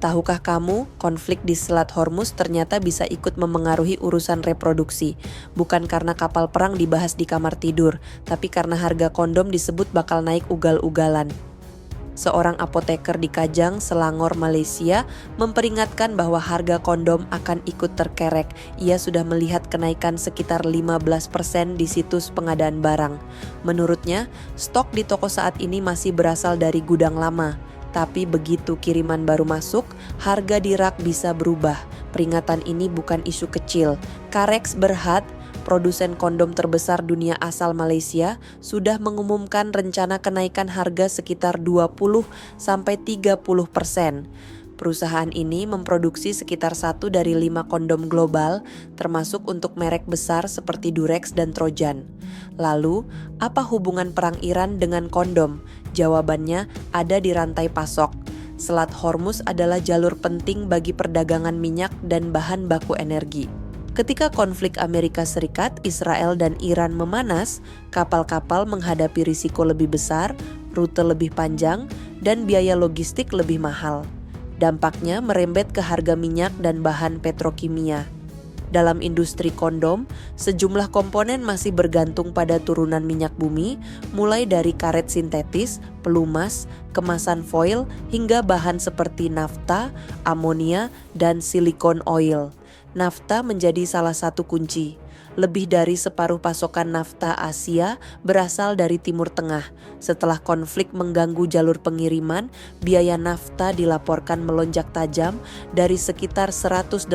Tahukah kamu, konflik di Selat Hormuz ternyata bisa ikut memengaruhi urusan reproduksi. Bukan karena kapal perang dibahas di kamar tidur, tapi karena harga kondom disebut bakal naik ugal-ugalan. Seorang apoteker di Kajang, Selangor, Malaysia, memperingatkan bahwa harga kondom akan ikut terkerek. Ia sudah melihat kenaikan sekitar 15% di situs pengadaan barang. Menurutnya, stok di toko saat ini masih berasal dari gudang lama. Tapi begitu kiriman baru masuk, harga di rak bisa berubah. Peringatan ini bukan isu kecil. Carex Berhad, produsen kondom terbesar dunia asal Malaysia, sudah mengumumkan rencana kenaikan harga sekitar 20-30%. Perusahaan ini memproduksi sekitar 1 dari 5 kondom global, termasuk untuk merek besar seperti Durex dan Trojan. Lalu, apa hubungan perang Iran dengan kondom? Jawabannya ada di rantai pasok. Selat Hormuz adalah jalur penting bagi perdagangan minyak dan bahan baku energi. Ketika konflik Amerika Serikat, Israel, dan Iran memanas, kapal-kapal menghadapi risiko lebih besar, rute lebih panjang, dan biaya logistik lebih mahal. Dampaknya merembet ke harga minyak dan bahan petrokimia. Dalam industri kondom, sejumlah komponen masih bergantung pada turunan minyak bumi, mulai dari karet sintetis, pelumas, kemasan foil, hingga bahan seperti nafta, amonia, dan silikon oil. Nafta menjadi salah satu kunci. Lebih dari separuh pasokan nafta Asia berasal dari Timur Tengah. Setelah konflik mengganggu jalur pengiriman, biaya nafta dilaporkan melonjak tajam dari sekitar $108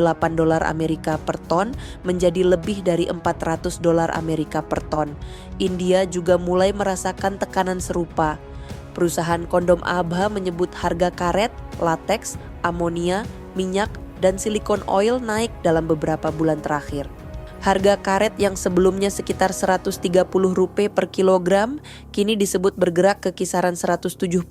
Amerika per ton menjadi lebih dari $400 Amerika per ton. India juga mulai merasakan tekanan serupa. Perusahaan kondom Abha menyebut harga karet, lateks, amonia, minyak, dan silikon oil naik dalam beberapa bulan terakhir. Harga karet yang sebelumnya sekitar Rp130 per kilogram, kini disebut bergerak ke kisaran Rp170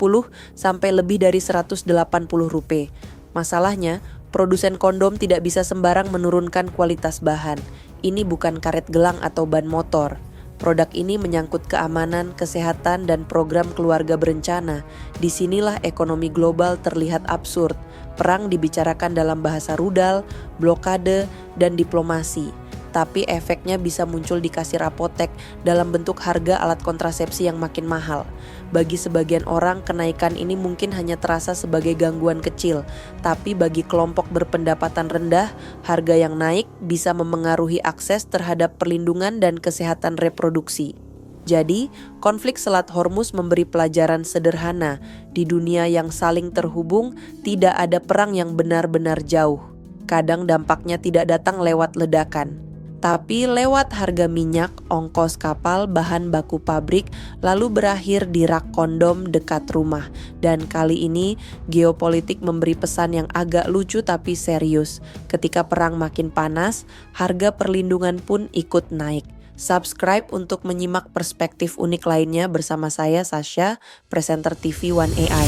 sampai lebih dari Rp180. Masalahnya, produsen kondom tidak bisa sembarang menurunkan kualitas bahan. Ini bukan karet gelang atau ban motor. Produk ini menyangkut keamanan, kesehatan, dan program keluarga berencana. Disinilah ekonomi global terlihat absurd. Perang dibicarakan dalam bahasa rudal, blokade, dan diplomasi. Tapi efeknya bisa muncul di kasir apotek dalam bentuk harga alat kontrasepsi yang makin mahal. Bagi sebagian orang, kenaikan ini mungkin hanya terasa sebagai gangguan kecil, tapi bagi kelompok berpendapatan rendah, harga yang naik bisa memengaruhi akses terhadap perlindungan dan kesehatan reproduksi. Jadi, konflik Selat Hormuz memberi pelajaran sederhana. Di dunia yang saling terhubung, tidak ada perang yang benar-benar jauh. Kadang dampaknya tidak datang lewat ledakan, tapi lewat harga minyak, ongkos kapal, bahan baku pabrik, lalu berakhir di rak kondom dekat rumah. Dan kali ini, geopolitik memberi pesan yang agak lucu tapi serius. Ketika perang makin panas, harga perlindungan pun ikut naik. Subscribe untuk menyimak perspektif unik lainnya bersama saya, Sasha, presenter TV One AI.